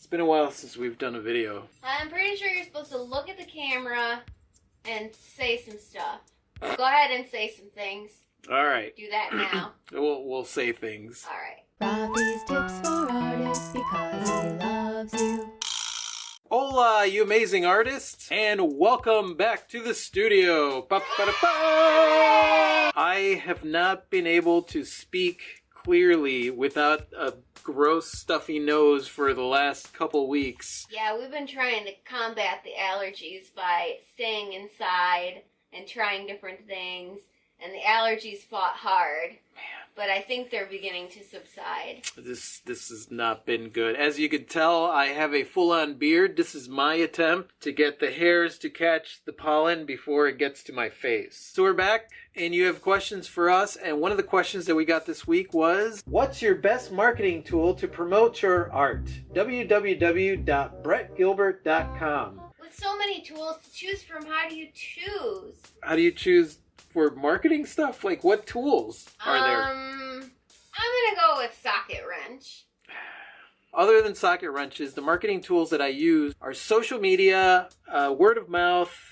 been a while since we've done a video. I'm pretty sure you're supposed to look at the camera and say some stuff. Go ahead and say some things. All right. Do that now. We'll say things. All right. Rafi's tips for artists because he loves you. Hola, you amazing artists, and welcome back to the studio. Ba-ba-da-ba! I have not been able to speak clearly without a gross stuffy nose for the last couple weeks. Yeah, we've been trying to combat the allergies by staying inside and trying different things, and the allergies fought hard. But I think they're beginning to subside. This has not been good. As you can tell, I have a full-on beard. This is my attempt to get the hairs to catch the pollen before it gets to my face. So we're back, and you have questions for us. And one of the questions that we got this week was, what's your best marketing tool to promote your art? www.brettgilbert.com. With so many tools to choose from, how do you choose? How do you choose for marketing stuff? Like, what tools are there? I'm gonna go with Socket Wrench. Other than socket wrenches, the marketing tools that I use are social media, word of mouth.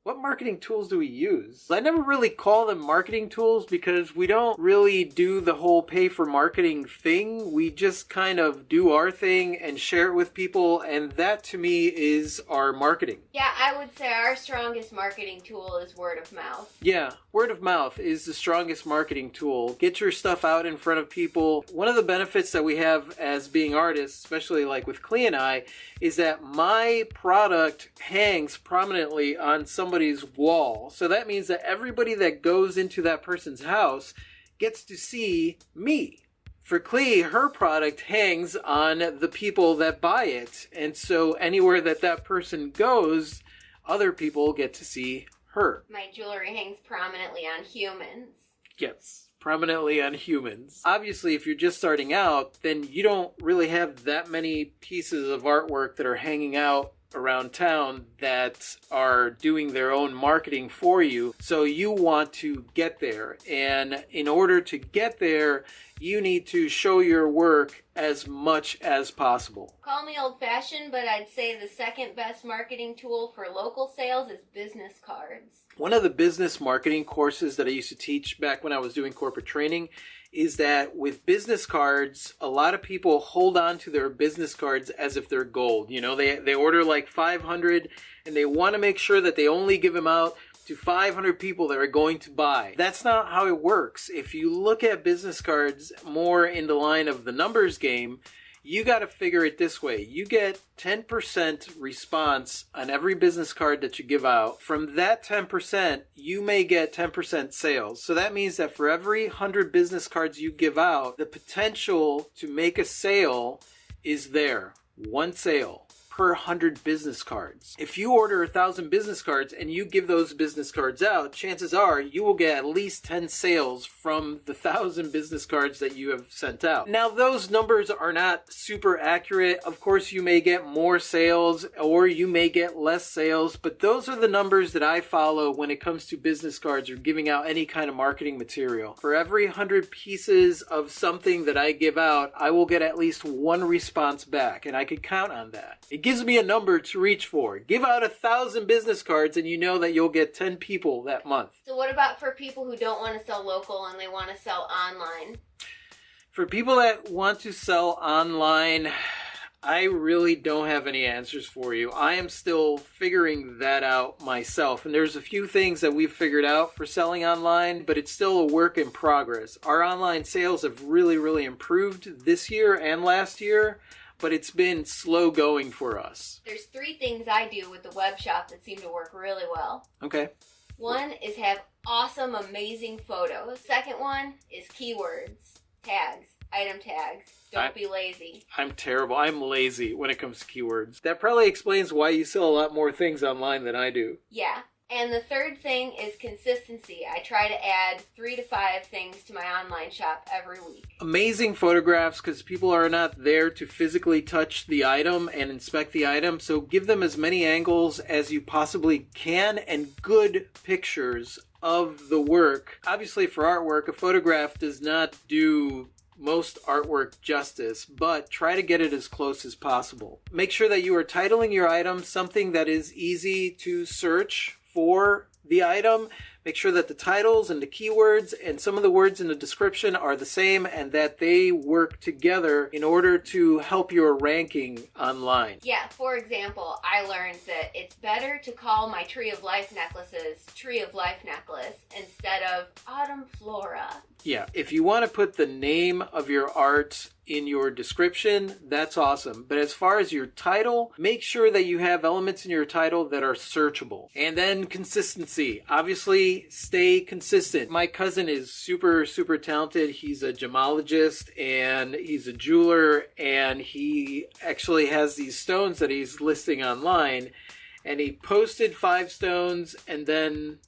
What marketing tools do we use? I never really call them marketing tools because we don't really do the whole pay for marketing thing. We just kind of do our thing and share it with people, and that to me is our marketing. Yeah, I would say our strongest marketing tool is word of mouth. Yeah, word of mouth is the strongest marketing tool. Get your stuff out in front of people. One of the benefits that we have as being artists, especially like with Clea and I, is that my product hangs prominently on somebody's wall. So that means that everybody that goes into that person's house gets to see me. For Clea, her product hangs on the people that buy it. And so anywhere that that person goes, other people get to see her. My jewelry hangs prominently on humans. Yes, prominently on humans. Obviously, if you're just starting out, then you don't really have that many pieces of artwork that are hanging out around town that are doing their own marketing for you. So you want to get there. And in order to get there, you need to show your work as much as possible. Call me old-fashioned, but I'd say the second best marketing tool for local sales is business cards. One of the business marketing courses that I used to teach back when I was doing corporate training is that with business cards, a lot of people hold on to their business cards as if they're gold. You know, they order like 500 and they want to make sure that they only give them out to 500 people that are going to buy. That's not how it works. If you look at business cards more in the line of the numbers game, you got to figure it this way. You get 10% response on every business card that you give out. From that 10%, you may get 10% sales. So that means that for every 100 business cards you give out, the potential to make a sale is there. One sale per 100 business cards. If you order 1,000 business cards and you give those business cards out, chances are you will get at least 10 sales from the 1,000 business cards that you have sent out. Now, those numbers are not super accurate. Of course, you may get more sales or you may get less sales, but those are the numbers that I follow when it comes to business cards or giving out any kind of marketing material. For every 100 pieces of something that I give out, I will get at least one response back, and I could count on that. It gives me a number to reach for. Give out 1,000 business cards and you know that you'll get 10 people that month. So what about for people who don't want to sell local and they want to sell online? For people that want to sell online, I really don't have any answers for you. I am still figuring that out myself. And there's a few things that we've figured out for selling online, but it's still a work in progress. Our online sales have really improved this year and last year, but it's been slow going for us. There's 3 things I do with the web shop that seem to work really well. Okay. One is have awesome, amazing photos. Second one is keywords, tags, item tags. Don't be lazy. I'm terrible. I'm lazy when it comes to keywords. That probably explains why you sell a lot more things online than I do. Yeah. And the third thing is consistency. I try to add 3 to 5 things to my online shop every week. Amazing photographs because people are not there to physically touch the item and inspect the item. So give them as many angles as you possibly can and good pictures of the work. Obviously for artwork, a photograph does not do most artwork justice, but try to get it as close as possible. Make sure that you are titling your item something that is easy to search for the item. Make sure that the titles and the keywords and some of the words in the description are the same and that they work together in order to help your ranking online. Yeah, for example, I learned that it's better to call my Tree of Life necklaces Tree of Life necklace instead of Autumn Flora. Yeah, if you want to put the name of your art in your description, that's awesome. But as far as your title, make sure that you have elements in your title that are searchable. And then consistency. Obviously, stay consistent. My cousin is super talented. He's a gemologist and he's a jeweler, and he actually has these stones that he's listing online. And he posted 5 stones and then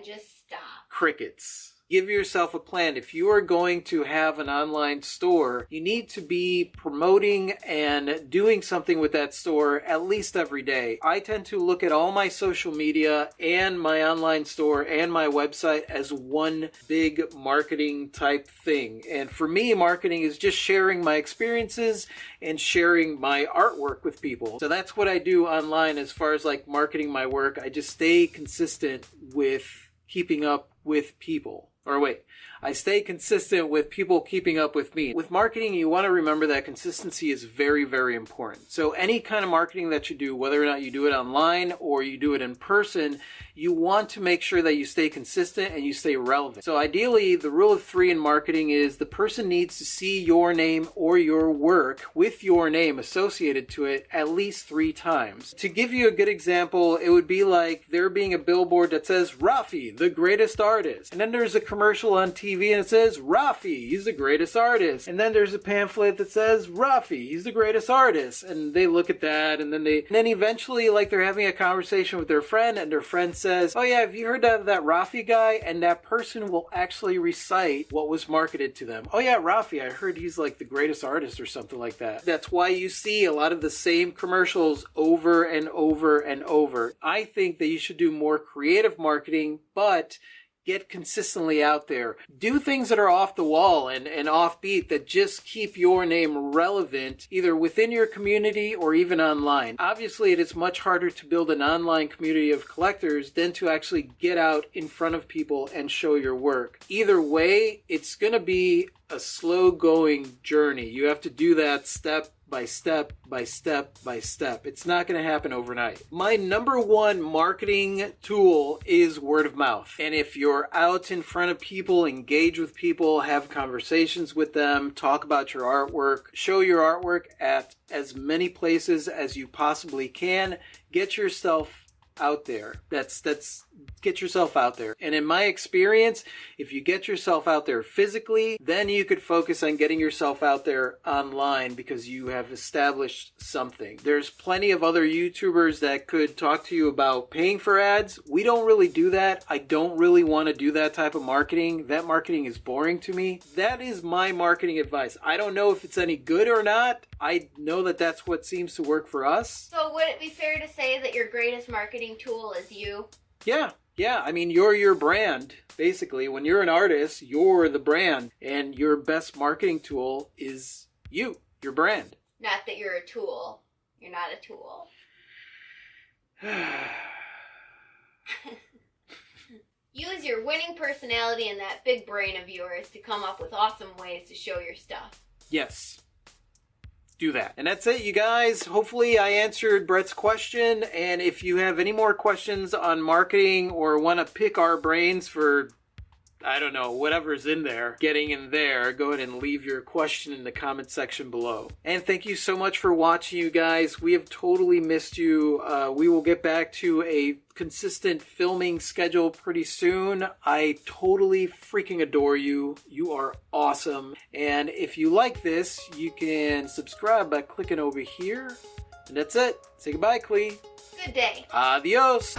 just stop. crickets. Give yourself a plan. If you are going to have an online store, you need to be promoting and doing something with that store at least every day. I tend to look at all my social media and my online store and my website as one big marketing type thing. And for me, marketing is just sharing my experiences and sharing my artwork with people. So that's what I do online as far as like marketing my work. I just stay consistent with keeping up with people. Or wait, I stay consistent with people keeping up with me. With marketing, you want to remember that consistency is very important. So any kind of marketing that you do, whether or not you do it online or you do it in person, you want to make sure that you stay consistent and you stay relevant. So ideally, the rule of 3 in marketing is the person needs to see your name or your work with your name associated to it at least 3 times. To give you a good example, it would be like there being a billboard that says, Rafi, the greatest artist. And then there's a commercial on TV and it says, Rafi, he's the greatest artist. And then there's a pamphlet that says, Rafi, he's the greatest artist. And they look at that and then eventually like they're having a conversation with their friend and their friend says, oh yeah, have you heard of that Rafi guy? And that person will actually recite what was marketed to them. Oh yeah, Rafi, I heard he's like the greatest artist or something like that. That's why you see a lot of the same commercials over and over and over. I think that you should do more creative marketing, but get consistently out there. Do things that are off the wall and offbeat that just keep your name relevant either within your community or even online. Obviously, it is much harder to build an online community of collectors than to actually get out in front of people and show your work. Either way, it's going to be a slow-going journey. You have to do that step by step by step by step. It's not going to happen overnight. My number 1 marketing tool is word of mouth. And if you're out in front of people, engage with people, have conversations with them, talk about your artwork, show your artwork at as many places as you possibly can, get yourself out there. That's get yourself out there. And in my experience, if you get yourself out there physically, then you could focus on getting yourself out there online because you have established something. There's plenty of other YouTubers that could talk to you about paying for ads. We don't really do that. I don't really want to do that type of marketing. That marketing is boring to me. That is my marketing advice. I don't know if it's any good or not. I know that that's what seems to work for us. So would it be fair to say that your greatest marketing tool is you? Yeah, I mean, you're your brand. Basically, when you're an artist, you're the brand. And your best marketing tool is you, your brand. Not that you're a tool. You're not a tool. Use your winning personality and that big brain of yours to come up with awesome ways to show your stuff. Yes. Do that. And that's it, you guys. Hopefully I answered Brett's question. And if you have any more questions on marketing or want to pick our brains for, I don't know, whatever's in there, getting in there, go ahead and leave your question in the comment section below. And thank you so much for watching, you guys. We have totally missed you. We will get back to a consistent filming schedule pretty soon. I totally freaking adore you. You are awesome. And if you like this, you can subscribe by clicking over here. And that's it. Say goodbye, Clee. Good day. Adios.